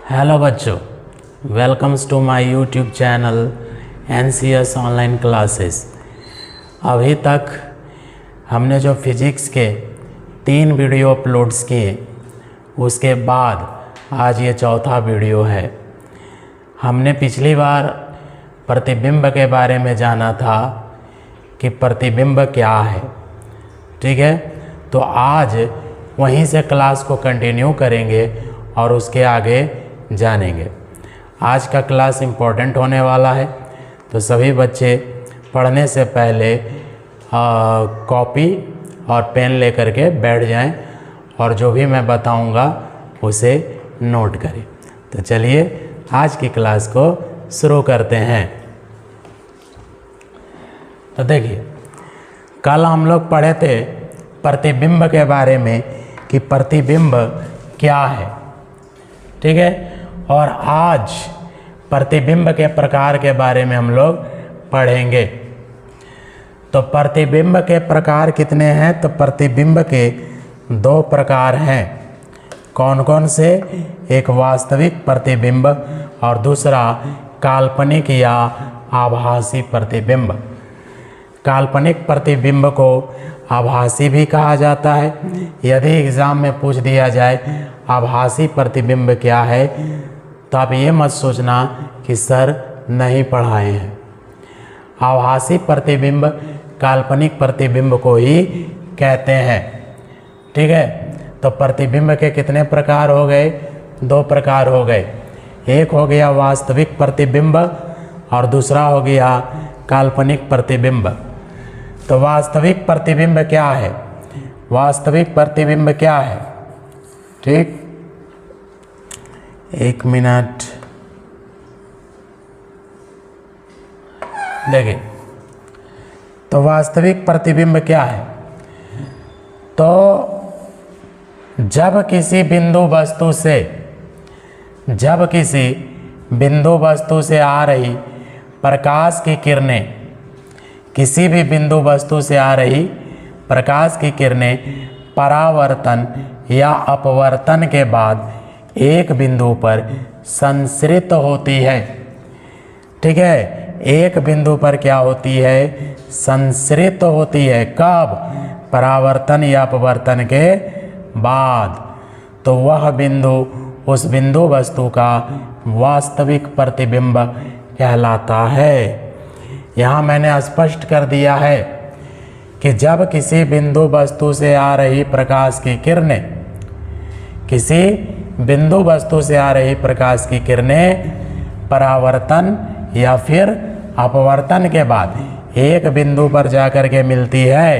Hello बच्चों, welcomes to my YouTube channel NCS online classes. अभी तक हमने जो फिजिक्स के 3 वीडियो अपलोड्स किए, उसके बाद आज ये चौथा वीडियो है। हमने पिछली बार प्रतिबिंब के बारे में जाना था कि प्रतिबिंब क्या है, ठीक है। तो आज वहीं से क्लास को कंटिन्यू करेंगे और उसके आगे जानेंगे। आज का क्लास इम्पोर्टेंट होने वाला है, तो सभी बच्चे पढ़ने से पहले कॉपी और पेन लेकर के बैठ जाएं और जो भी मैं बताऊंगा उसे नोट करें। तो चलिए आज की क्लास को शुरू करते हैं। तो देखिए, कल हम लोग पढ़े थे प्रतिबिंब के बारे में कि प्रतिबिंब क्या है, ठीक है। और आज प्रतिबिंब के प्रकार के बारे में हम लोग पढ़ेंगे। तो प्रतिबिंब के प्रकार कितने हैं? तो प्रतिबिंब के 2 प्रकार हैं। कौन कौन से? एक वास्तविक प्रतिबिंब और दूसरा काल्पनिक या आभासी प्रतिबिंब। काल्पनिक प्रतिबिंब को आभासी भी कहा जाता है। यदि एग्ज़ाम में पूछ दिया जाए आभासी प्रतिबिंब क्या है, तो आप ये मत सोचना कि सर नहीं पढ़ाए हैं। आभासी प्रतिबिंब काल्पनिक प्रतिबिंब को ही कहते हैं, ठीक है। तो प्रतिबिंब के कितने प्रकार हो गए? 2 प्रकार हो गए। एक हो गया वास्तविक प्रतिबिंब और दूसरा हो गया काल्पनिक प्रतिबिंब। तो वास्तविक प्रतिबिंब क्या है? वास्तविक प्रतिबिंब क्या है? ठीक, 1 मिनट देखिए। तो वास्तविक प्रतिबिंब क्या है? तो जब किसी बिंदु वस्तु से आ रही प्रकाश की किरणें, किसी भी बिंदु वस्तु से आ रही प्रकाश की किरणें परावर्तन या अपवर्तन के बाद एक बिंदु पर संसृत होती है, ठीक है। एक बिंदु पर क्या होती है? संसृत होती है। कब? परावर्तन या अपवर्तन के बाद। तो वह बिंदु उस बिंदु वस्तु का वास्तविक प्रतिबिंब कहलाता है। यहाँ मैंने स्पष्ट कर दिया है कि जब किसी बिंदु वस्तु से आ रही प्रकाश की किरणें, किसी बिंदु वस्तु से आ रही प्रकाश की किरणें परावर्तन या फिर अपवर्तन के बाद एक बिंदु पर जाकर के मिलती है,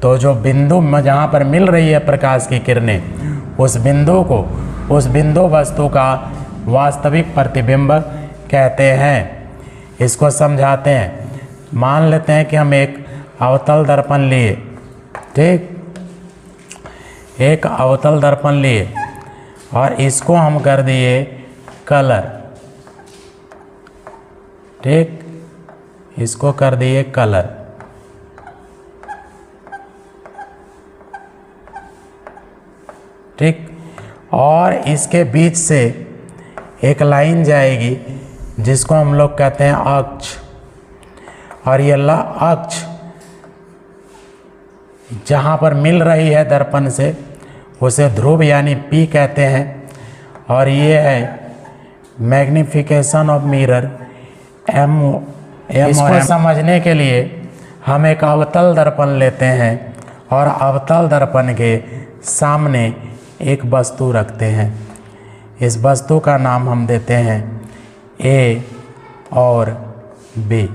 तो जो बिंदु जहाँ पर मिल रही है प्रकाश की किरणें, उस बिंदु को, उस बिंदु वस्तु का वास्तविक प्रतिबिंब कहते हैं। इसको समझाते हैं। मान लेते हैं कि हम एक अवतल दर्पण लिए, ठीक, एक अवतल दर्पण लिए और इसको हम कर दिए कलर, ठीक, इसको कर दिए कलर। ठीक, और इसके बीच से एक लाइन जाएगी जिसको हम लोग कहते हैं अक्ष, और ये अक्ष जहाँ पर मिल रही है दर्पण से उसे ध्रुव यानी P कहते हैं। और ये है मैग्निफिकेशन ऑफ मिरर M। इसको समझने के लिए हम एक अवतल दर्पण लेते हैं और अवतल दर्पण के सामने एक वस्तु रखते हैं। इस वस्तु का नाम हम देते हैं A और B।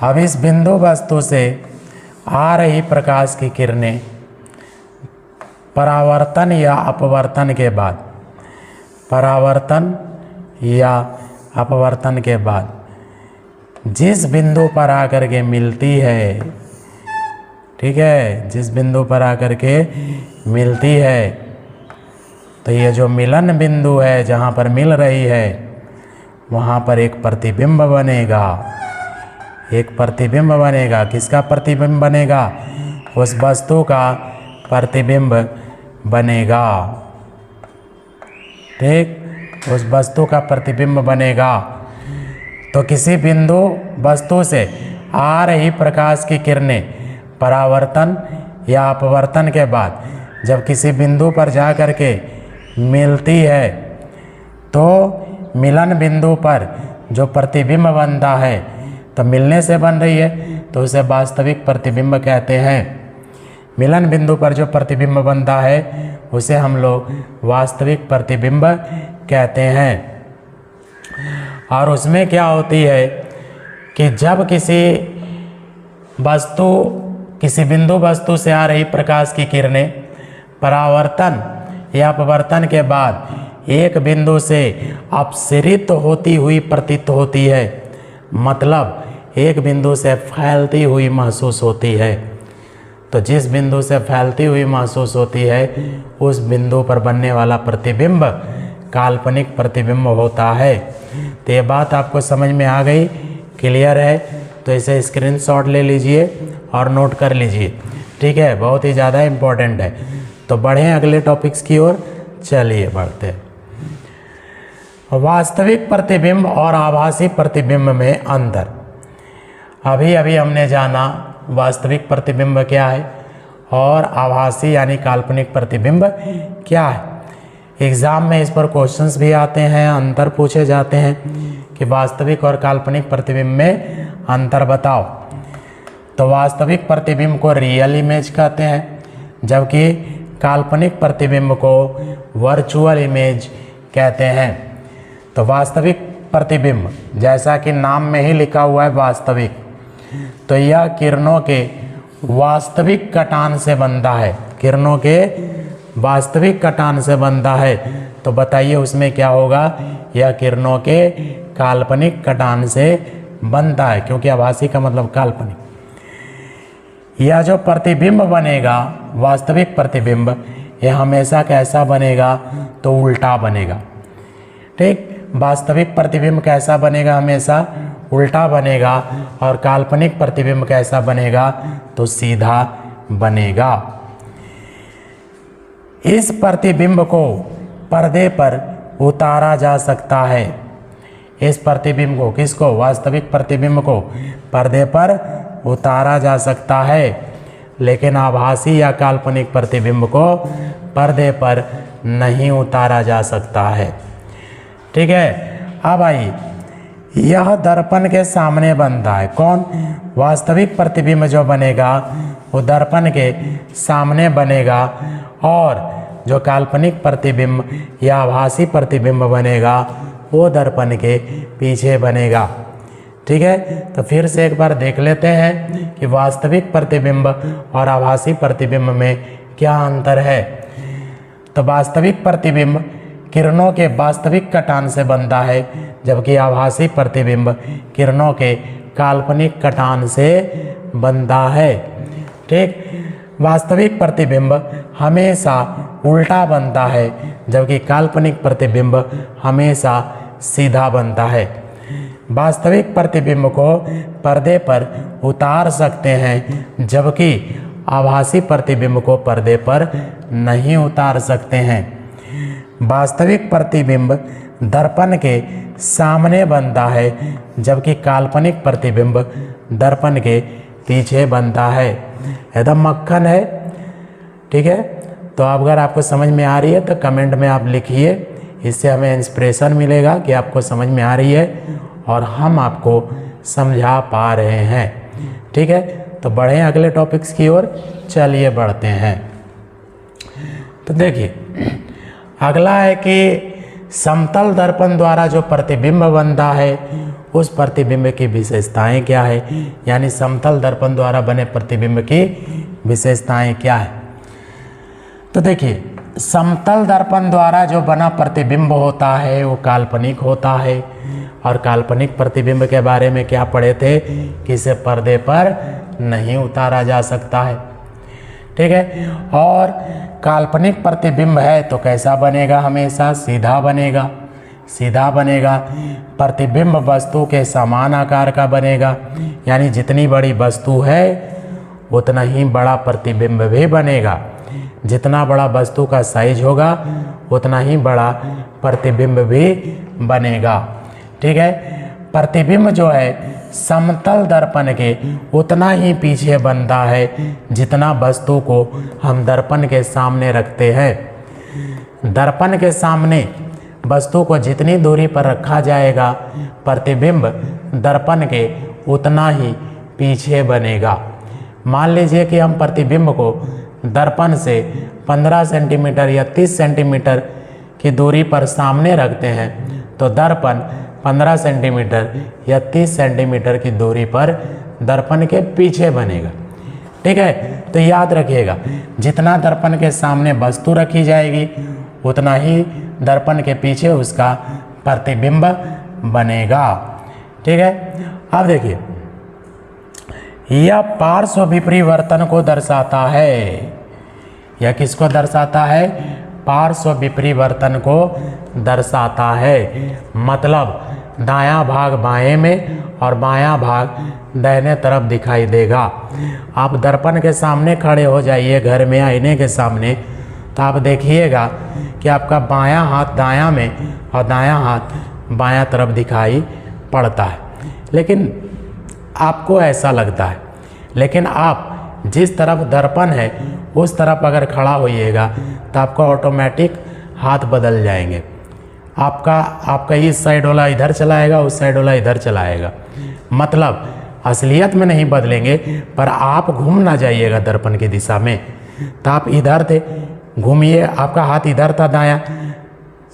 अब इस बिंदु वस्तु से आ रही प्रकाश की किरणें परावर्तन या अपवर्तन के बाद, परावर्तन या अपवर्तन के बाद जिस बिंदु पर आकर के मिलती है, ठीक है, जिस बिंदु पर आकर के मिलती है, तो ये जो मिलन बिंदु है जहाँ पर मिल रही है, वहाँ पर एक प्रतिबिंब बनेगा। एक प्रतिबिंब बनेगा। किसका प्रतिबिंब बनेगा? उस वस्तु का प्रतिबिंब बनेगा। ठीक, उस वस्तु का प्रतिबिंब बनेगा। तो किसी बिंदु वस्तु से आ रही प्रकाश की किरणें परावर्तन या अपवर्तन के बाद जब किसी बिंदु पर जा कर के मिलती है तो मिलन बिंदु पर जो प्रतिबिंब बनता है, तो मिलने से बन रही है तो उसे वास्तविक प्रतिबिंब कहते हैं। मिलन बिंदु पर जो प्रतिबिंब बनता है उसे हम लोग वास्तविक प्रतिबिंब कहते हैं। और उसमें क्या होती है कि जब किसी बिंदु वस्तु से आ रही प्रकाश की किरणें परावर्तन या अपवर्तन के बाद एक बिंदु से अपसरित होती हुई प्रतीत होती है, मतलब एक बिंदु से फैलती हुई महसूस होती है। तो जिस बिंदु से फैलती हुई महसूस होती है उस बिंदु पर बनने वाला प्रतिबिंब काल्पनिक प्रतिबिंब होता है। तो ये बात आपको समझ में आ गई, क्लियर है? तो इसे स्क्रीनशॉट ले लीजिए और नोट कर लीजिए, ठीक है? बहुत ही ज़्यादा इम्पोर्टेंट है। तो बढ़ें अगले टॉपिक्स की ओर, चलिए बढ़ते हैं। वास्तविक प्रतिबिंब और आभासी प्रतिबिंब में अंतर। अभी हमने जाना वास्तविक प्रतिबिंब क्या है और आभासी यानी काल्पनिक प्रतिबिंब क्या है। एग्ज़ाम में इस पर क्वेश्चंस भी आते हैं, अंतर पूछे जाते हैं कि वास्तविक और काल्पनिक प्रतिबिंब में अंतर बताओ। तो वास्तविक प्रतिबिंब को रियल इमेज कहते हैं, जबकि काल्पनिक प्रतिबिंब को वर्चुअल इमेज कहते हैं। तो वास्तविक प्रतिबिंब, जैसा कि नाम में ही लिखा हुआ है वास्तविक, तो यह किरणों के वास्तविक कटान से बनता है। किरणों के वास्तविक कटान से बनता है। तो बताइए उसमें क्या होगा? यह किरणों के काल्पनिक कटान से बनता है, क्योंकि आभासी का मतलब काल्पनिक। यह जो प्रतिबिंब बनेगा वास्तविक प्रतिबिंब, यह हमेशा कैसा बनेगा? तो उल्टा बनेगा, ठीक। वास्तविक प्रतिबिंब कैसा बनेगा? हमेशा उल्टा बनेगा। और काल्पनिक प्रतिबिंब कैसा बनेगा? तो सीधा बनेगा। इस प्रतिबिंब को पर्दे पर उतारा जा सकता है। इस प्रतिबिंब को, किसको? वास्तविक प्रतिबिंब को पर्दे पर उतारा जा सकता है, लेकिन आभासी या काल्पनिक प्रतिबिंब को पर्दे पर नहीं उतारा जा सकता है, ठीक है। अब आइए, यह दर्पण के सामने बनता है। कौन? वास्तविक प्रतिबिंब जो बनेगा वो दर्पण के सामने बनेगा, और जो काल्पनिक प्रतिबिंब या आभासी प्रतिबिंब बनेगा वो दर्पण के पीछे बनेगा, ठीक है। तो फिर से एक बार देख लेते हैं कि वास्तविक प्रतिबिंब और आभासी प्रतिबिंब में क्या अंतर है। तो वास्तविक प्रतिबिंब किरणों के वास्तविक कटान से बनता है, जबकि आभासी प्रतिबिंब किरणों के काल्पनिक कटान से बनता है, ठीक। वास्तविक प्रतिबिंब हमेशा उल्टा बनता है, जबकि काल्पनिक प्रतिबिंब हमेशा सीधा बनता है। वास्तविक प्रतिबिंब को पर्दे पर उतार सकते हैं, जबकि आभासी प्रतिबिंब को पर्दे पर नहीं उतार सकते हैं। वास्तविक प्रतिबिंब दर्पण के सामने बनता है, जबकि काल्पनिक प्रतिबिंब दर्पण के पीछे बनता है। एकदम मक्खन है, ठीक है। तो अगर आपको समझ में आ रही है तो कमेंट में आप लिखिए, इससे हमें इंस्पिरेशन मिलेगा कि आपको समझ में आ रही है और हम आपको समझा पा रहे हैं, ठीक है। तो बढ़ें अगले टॉपिक्स की ओर, चलिए बढ़ते हैं। तो देखिए अगला है कि समतल दर्पण द्वारा जो प्रतिबिंब बनता है उस प्रतिबिंब की विशेषताएं क्या है, यानी समतल दर्पण द्वारा बने प्रतिबिंब की विशेषताएं क्या है। तो देखिए समतल दर्पण द्वारा जो बना प्रतिबिंब होता है वो काल्पनिक होता है, और काल्पनिक प्रतिबिंब के बारे में क्या पढ़े थे कि इसे पर्दे पर नहीं उतारा जा सकता है, ठीक है। और काल्पनिक प्रतिबिंब है तो कैसा बनेगा? हमेशा सीधा बनेगा, सीधा बनेगा। प्रतिबिंब वस्तु के समान आकार का बनेगा, यानी जितनी बड़ी वस्तु है उतना ही बड़ा प्रतिबिंब भी बनेगा। जितना बड़ा वस्तु का साइज होगा उतना ही बड़ा प्रतिबिंब भी बनेगा। ठीक है, प्रतिबिंब जो है समतल दर्पण के उतना ही पीछे बनता है जितना वस्तु को हम दर्पण के सामने रखते हैं। दर्पण के सामने वस्तु को जितनी दूरी पर रखा जाएगा, प्रतिबिंब दर्पण के उतना ही पीछे बनेगा। मान लीजिए कि हम प्रतिबिंब को दर्पण से 15 सेंटीमीटर या 30 सेंटीमीटर की दूरी पर सामने रखते हैं, तो दर्पण 15 सेंटीमीटर या 30 सेंटीमीटर की दूरी पर दर्पण के पीछे बनेगा। ठीक है, तो याद रखिएगा, जितना दर्पण के सामने वस्तु रखी जाएगी उतना ही दर्पण के पीछे उसका प्रतिबिंब बनेगा। ठीक है, अब देखिए, यह पार्श्व विपरिवर्तन को दर्शाता है। यह किसको दर्शाता है? पार्श्व विपरिवर्तन को दर्शाता है। मतलब दायां भाग बाएं में और बायां भाग दाहिने तरफ दिखाई देगा। आप दर्पण के सामने खड़े हो जाइए घर में आईने के सामने, तो आप देखिएगा कि आपका बायां हाथ दायां में और दायां हाथ बायां तरफ दिखाई पड़ता है, लेकिन आपको ऐसा लगता है। लेकिन आप जिस तरफ दर्पण है उस तरफ अगर खड़ा होइएगा तो आपका ऑटोमेटिक हाथ बदल जाएंगे। आपका इस साइड वाला इधर चलाएगा, उस साइड वाला इधर चलाएगा। मतलब असलियत में नहीं बदलेंगे, पर आप घूम ना जाइएगा दर्पण की दिशा में। तो आप इधर थे, घूमिए, आपका हाथ इधर था दायां।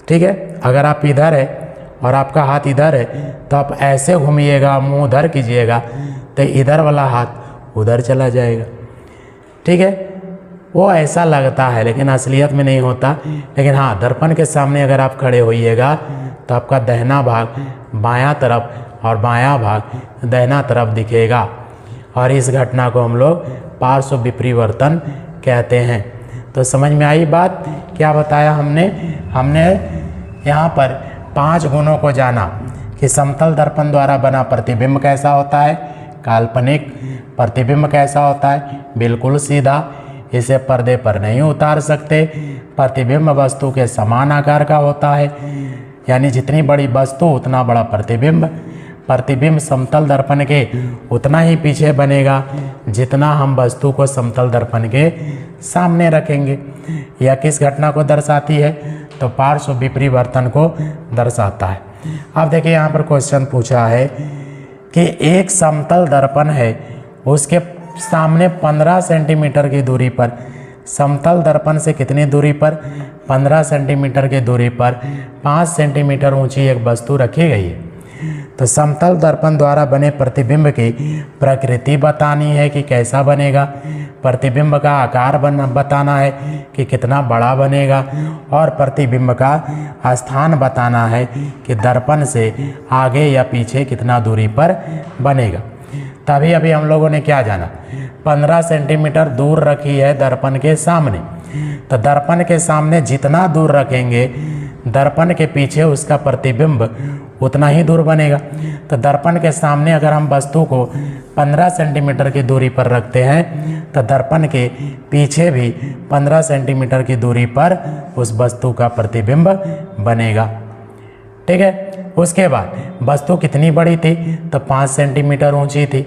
ठीक है, अगर आप इधर है और आपका हाथ इधर है तो आप ऐसे घूमिएगा, मुंह उधर कीजिएगा, तो इधर वाला हाथ उधर चला जाएगा। ठीक है, वो ऐसा लगता है लेकिन असलियत में नहीं होता। लेकिन हाँ, दर्पण के सामने अगर आप खड़े होइएगा तो आपका दाहिना भाग बायां तरफ और बायां भाग दाहिना तरफ दिखेगा, और इस घटना को हम लोग पार्श्व विपरिवर्तन कहते हैं। तो समझ में आई बात? क्या बताया हमने यहाँ पर 5 गुणों को जाना कि समतल दर्पण द्वारा बना प्रतिबिंब कैसा होता है, काल्पनिक प्रतिबिंब कैसा होता है, बिल्कुल सीधा, इसे पर्दे पर नहीं उतार सकते। प्रतिबिंब वस्तु के समान आकार का होता है, यानी जितनी बड़ी वस्तु उतना बड़ा प्रतिबिंब। प्रतिबिंब समतल दर्पण के उतना ही पीछे बनेगा जितना हम वस्तु को समतल दर्पण के सामने रखेंगे। यह किस घटना को दर्शाती है? तो पार्श्व विपरिवर्तन को दर्शाता है। अब देखिए, यहाँ पर क्वेश्चन पूछा है कि एक समतल दर्पण है, उसके सामने 15 सेंटीमीटर की दूरी पर, समतल दर्पण से कितनी दूरी पर? 15 सेंटीमीटर की दूरी पर 5 सेंटीमीटर ऊंची एक वस्तु रखी गई है। तो समतल दर्पण द्वारा बने प्रतिबिंब की प्रकृति बतानी है कि कैसा बनेगा, प्रतिबिंब का आकार बताना है कि कितना बड़ा बनेगा, और प्रतिबिंब का स्थान बताना है कि दर्पण से आगे या पीछे कितना दूरी पर बनेगा। तभी अभी हम लोगों ने क्या जाना, 15 सेंटीमीटर दूर रखी है दर्पण के सामने। तो दर्पण के सामने जितना दूर रखेंगे, दर्पण के पीछे उसका प्रतिबिंब उतना ही दूर बनेगा। तो दर्पण के सामने अगर हम वस्तु को 15 सेंटीमीटर की दूरी पर रखते हैं तो दर्पण के पीछे भी 15 सेंटीमीटर की दूरी पर उस वस्तु का प्रतिबिंब बनेगा। ठीक है, उसके बाद वस्तु कितनी बड़ी थी? तो 5 सेंटीमीटर ऊंची थी।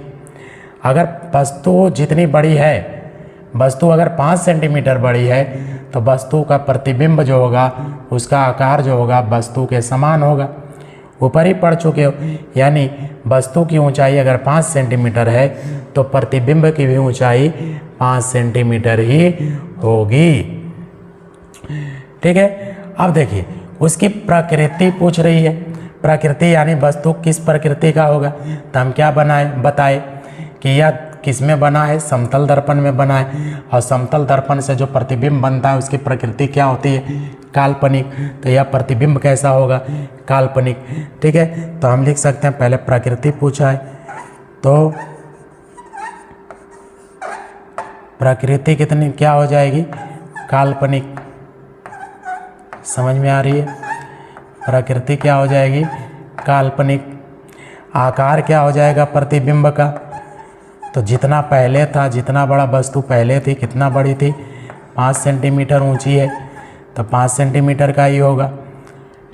अगर वस्तु जितनी बड़ी है, वस्तु अगर 5 सेंटीमीटर बड़ी है तो वस्तु का प्रतिबिंब जो होगा, उसका आकार जो होगा वस्तु के समान होगा, ऊपर ही पड़ चुके हो। यानी वस्तु की ऊंचाई अगर 5 सेंटीमीटर है तो प्रतिबिंब की भी ऊंचाई 5 सेंटीमीटर ही होगी। ठीक है, अब देखिए, उसकी प्रकृति पूछ रही है। प्रकृति यानी वस्तु किस प्रकृति का होगा, तो हम क्या बताए कि यह किस में बना है? समतल दर्पण में बना है, और समतल दर्पण से जो प्रतिबिंब बनता है उसकी प्रकृति क्या होती है? काल्पनिक। तो यह प्रतिबिंब कैसा होगा? काल्पनिक। ठीक है, तो हम लिख सकते हैं, पहले प्रकृति पूछा है तो प्रकृति कितनी क्या हो जाएगी? काल्पनिक। समझ में आ रही है? प्रकृति क्या हो जाएगी? काल्पनिक। आकार क्या हो जाएगा प्रतिबिंब का? तो जितना पहले था, जितना बड़ा वस्तु पहले थी, कितना बड़ी थी? 5 सेंटीमीटर ऊंची है, तो 5 सेंटीमीटर का ही होगा।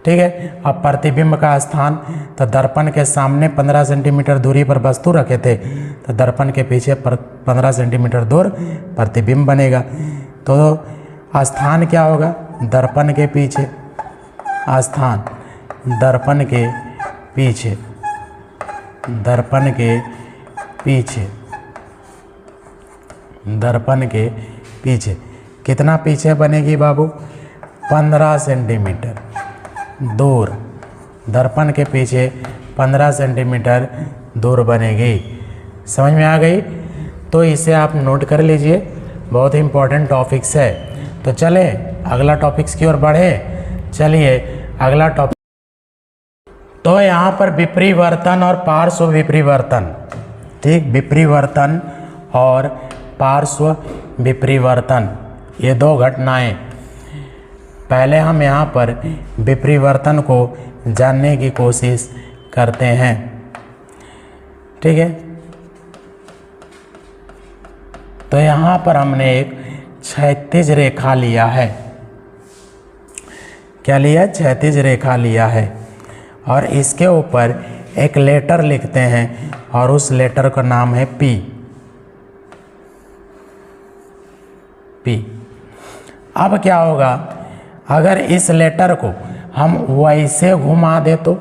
ठीक है। अब प्रतिबिंब का स्थान, तो दर्पण के सामने 15 सेंटीमीटर दूरी पर वस्तु रखे थे, तो दर्पण के पीछे 15 सेंटीमीटर दूर प्रतिबिंब बनेगा। तो स्थान क्या होगा? दर्पण के पीछे, स्थान दर्पण के पीछे, दर्पण के पीछे, दर्पण के पीछे कितना पीछे बनेगी बाबू? 15 सेंटीमीटर दूर, दर्पण के पीछे 15 सेंटीमीटर दूर बनेगी। समझ में आ गई? तो इसे आप नोट कर लीजिए, बहुत ही इम्पोर्टेंट टॉपिक्स है। तो चले अगला टॉपिक्स की ओर बढ़े। चलिए अगला टॉपिक, तो यहाँ पर विपरिवर्तन और पार्श्व विपरिवर्तन, ठीक, विपरिवर्तन और पार्श्व विपरिवर्तन, ये दो घटनाएं। पहले हम यहाँ पर विपरिवर्तन को जानने की कोशिश करते हैं। ठीक है। तो यहाँ पर हमने एक क्षैतिज रेखा लिया है। क्या लिया? क्षैतिज रेखा लिया है, और इसके ऊपर एक लेटर लिखते हैं और उस लेटर का नाम है P। अब क्या होगा अगर इस लेटर को हम वैसे घुमा दें, तो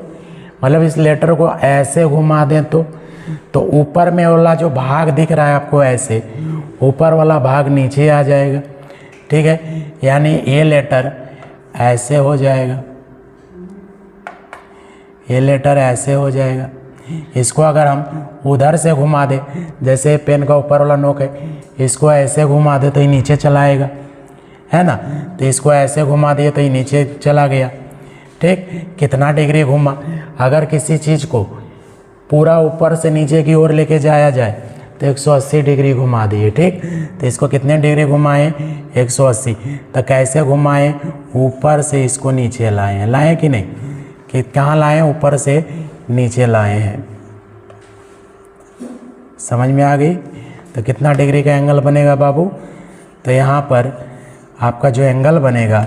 मतलब इस लेटर को ऐसे घुमा दें तो ऊपर में वाला जो भाग दिख रहा है आपको ऐसे, ऊपर वाला भाग नीचे आ जाएगा। ठीक है। यानी ये लेटर ऐसे हो जाएगा, ये लेटर ऐसे हो जाएगा। इसको अगर हम उधर से घुमा दें, जैसे पेन का ऊपर वाला नोक है, इसको ऐसे घुमा दे तो ये नीचे चला आएगा, है ना। तो इसको ऐसे घुमा दिए तो ये नीचे चला गया। ठीक। कितना डिग्री घुमा? अगर किसी चीज़ को पूरा ऊपर से नीचे की ओर लेके जाया जाए तो 180 डिग्री घुमा दिए। ठीक। तो इसको कितने डिग्री घुमाएं? 180। तो कैसे घुमाएं? ऊपर से इसको नीचे लाए हैं, लाए कि नहीं? कि कहाँ लाए? ऊपर से नीचे लाए हैं। समझ में आ गई? तो कितना डिग्री का एंगल बनेगा बाबू? तो यहाँ पर आपका जो एंगल बनेगा,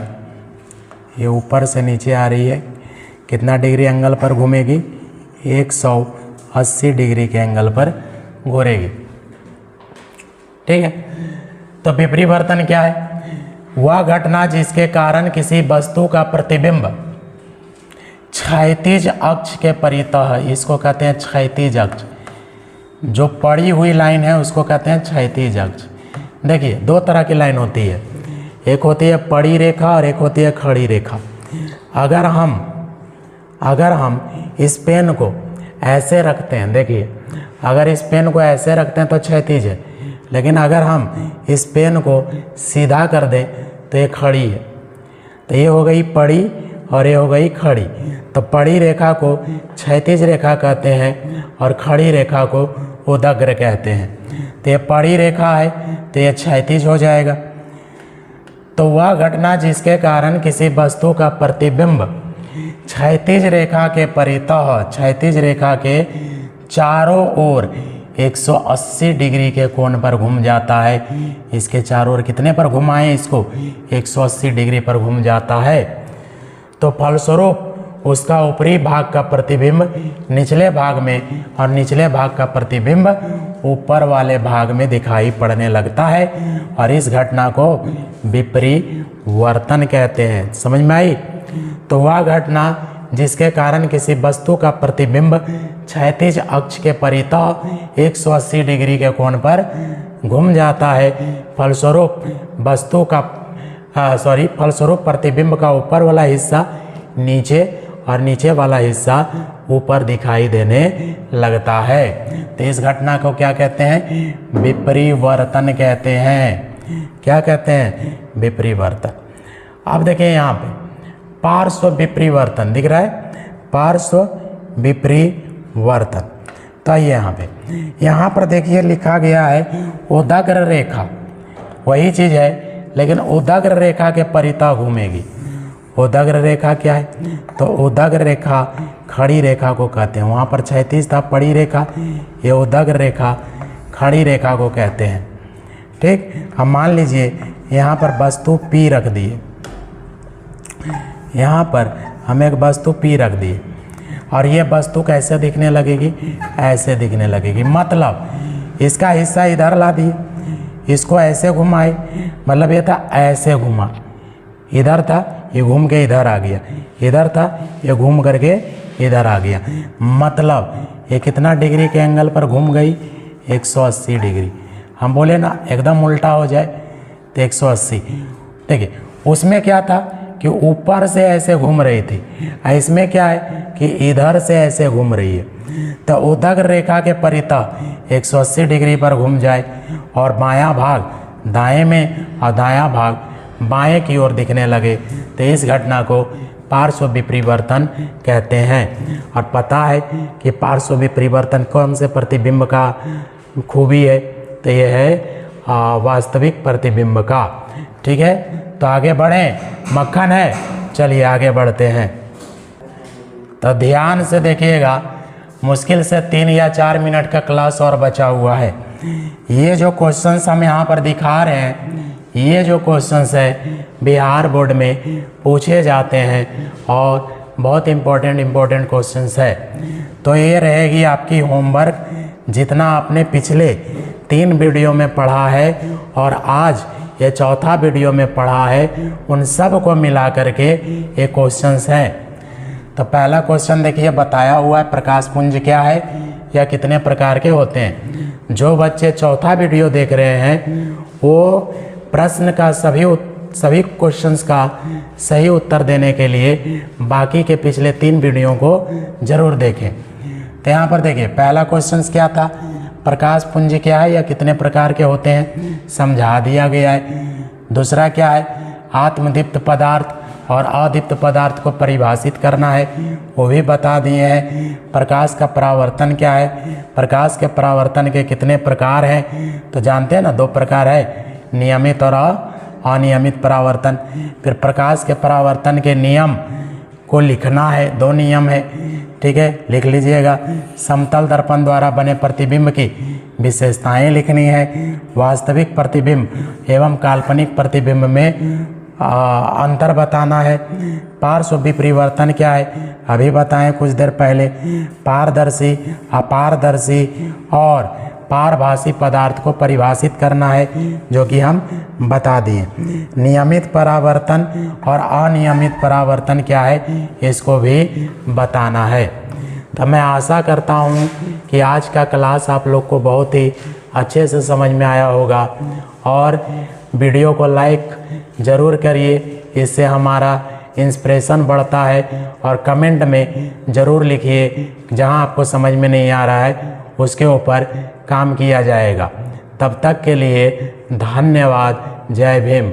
ये ऊपर से नीचे आ रही है, कितना डिग्री एंगल पर घूमेगी? 180 डिग्री के एंगल पर घूमेगी। ठीक है। तो विपरिवर्तन क्या है? वह घटना जिसके कारण किसी वस्तु का प्रतिबिंब क्षैतिज अक्ष के परितः, इसको कहते हैं क्षैतिज अक्ष, जो पड़ी हुई लाइन है उसको कहते हैं क्षैतिज अक्ष। देखिए दो तरह की लाइन होती है, एक होती है पड़ी रेखा और एक होती है खड़ी रेखा। अगर हम इस पेन को ऐसे रखते हैं, देखिए अगर इस पेन को ऐसे रखते हैं तो क्षैतिज है, लेकिन अगर हम इस पेन को सीधा कर दें तो ये खड़ी है। तो ये हो गई पड़ी और ये हो गई खड़ी। तो पड़ी रेखा को क्षैतिज रेखा कहते हैं और खड़ी रेखा को उदग्र कहते हैं। तो ये पड़ी रेखा है तो ये क्षैतिज हो जाएगा। तो वह घटना जिसके कारण किसी वस्तु का प्रतिबिंब क्षैतिज रेखा के परितः, क्षैतिज रेखा के चारों ओर 180 डिग्री के कोण पर घूम जाता है। इसके चारों ओर कितने पर घुमाएं? इसको 180 डिग्री पर घूम जाता है। तो फलस्वरूप उसका ऊपरी भाग का प्रतिबिंब निचले भाग में और निचले भाग का प्रतिबिंब ऊपर वाले भाग में दिखाई पड़ने लगता है, और इस घटना को विपरिवर्तन कहते हैं। समझ में आई? तो वह घटना जिसके कारण किसी वस्तु का प्रतिबिंब क्षैतिज अक्ष के परितः 180 डिग्री के कोण पर घूम जाता है, फलस्वरूप फलस्वरूप प्रतिबिंब का ऊपर वाला हिस्सा नीचे और नीचे वाला हिस्सा ऊपर दिखाई देने लगता है। तो इस घटना को क्या कहते हैं? विपरिवर्तन कहते हैं। क्या कहते हैं? विपरिवर्तन। अब देखिए यहाँ पे पार्श्व विपरिवर्तन दिख रहा है, पार्श्व विपरिवर्तन। तो ये यहाँ पर देखिए लिखा गया है उदग्र रेखा, वही चीज़ है लेकिन उदग्र रेखा के परितः घूमेगी। उदग्र रेखा क्या है? तो उदग्र रेखा खड़ी रेखा को कहते हैं। वहाँ पर क्षैतिज था पड़ी रेखा, ये उदग्र रेखा खड़ी रेखा को कहते हैं। ठीक। हम मान लीजिए यहाँ पर वस्तु P रख दिए, यहाँ पर हम एक वस्तु P रख दिए और ये वस्तु कैसे दिखने लगेगी, ऐसे दिखने लगेगी। मतलब इसका हिस्सा इधर ला दिए, इसको ऐसे घुमाए, मतलब ये था ऐसे घुमा, इधर था ये घूम के इधर आ गया, इधर था ये घूम करके इधर आ गया। मतलब ये कितना डिग्री के एंगल पर घूम गई, 180 डिग्री। हम बोले ना एकदम उल्टा हो जाए तो 180। देखिए उसमें क्या था कि ऊपर से ऐसे घूम रही थी, इसमें क्या है कि इधर से ऐसे घूम रही है। तो उदग रेखा के परितः 180 डिग्री पर घूम जाए और बायां भाग दाएं में और दायां भाग बाएं की ओर दिखने लगे तो इस घटना को पार्श्व विपरिवर्तन कहते हैं। और पता है कि पार्श्व विपरिवर्तन कौन से प्रतिबिंब का खूबी है, तो ये है वास्तविक प्रतिबिंब का। ठीक है, तो आगे बढ़ें, मक्खन है, चलिए आगे बढ़ते हैं। तो ध्यान से देखिएगा, मुश्किल से 3 या 4 मिनट का क्लास और बचा हुआ है। ये जो क्वेश्चंस हम यहाँ पर दिखा रहे हैं, ये जो क्वेश्चंस है बिहार बोर्ड में पूछे जाते हैं और बहुत इम्पोर्टेंट क्वेश्चंस है। तो ये रहेगी आपकी होमवर्क, जितना आपने पिछले 3 वीडियो में पढ़ा है और आज ये चौथा वीडियो में पढ़ा है, उन सब को मिला करके ये क्वेश्चंस हैं। तो पहला क्वेश्चन देखिए, बताया हुआ है प्रकाश पुंज क्या है या कितने प्रकार के होते हैं। जो बच्चे चौथा वीडियो देख रहे हैं वो प्रश्न का सभी क्वेश्चंस का सही उत्तर देने के लिए बाकी के पिछले 3 वीडियो को जरूर देखें। तो यहाँ पर देखिए पहला क्वेश्चन क्या था, प्रकाश पुंज क्या है या कितने प्रकार के होते हैं, समझा दिया गया है। दूसरा क्या है, आत्मदीप्त पदार्थ और अदीप्त पदार्थ को परिभाषित करना है, वो भी बता दिए हैं। प्रकाश का परावर्तन क्या है, प्रकाश के परावर्तन के कितने प्रकार हैं, तो जानते हैं ना 2 प्रकार है, नियमित और अनियमित परावर्तन। फिर प्रकाश के परावर्तन के नियम को लिखना है, 2 नियम है, ठीक है, लिख लीजिएगा। समतल दर्पण द्वारा बने प्रतिबिंब की विशेषताएं लिखनी है। वास्तविक प्रतिबिंब एवं काल्पनिक प्रतिबिंब में अंतर बताना है। पार्श्व विपरिवर्तन क्या है, अभी बताएं कुछ देर पहले। पारदर्शी, अपारदर्शी और पारभासी पदार्थ को परिभाषित करना है, जो कि हम बता दिए। नियमित परावर्तन और अनियमित परावर्तन क्या है, इसको भी बताना है। तो मैं आशा करता हूँ कि आज का क्लास आप लोग को बहुत ही अच्छे से समझ में आया होगा और वीडियो को लाइक ज़रूर करिए, इससे हमारा इंस्पिरेशन बढ़ता है। और कमेंट में ज़रूर लिखिए, जहाँ आपको समझ में नहीं आ रहा है उसके ऊपर काम किया जाएगा। तब तक के लिए धन्यवाद। जय भीम।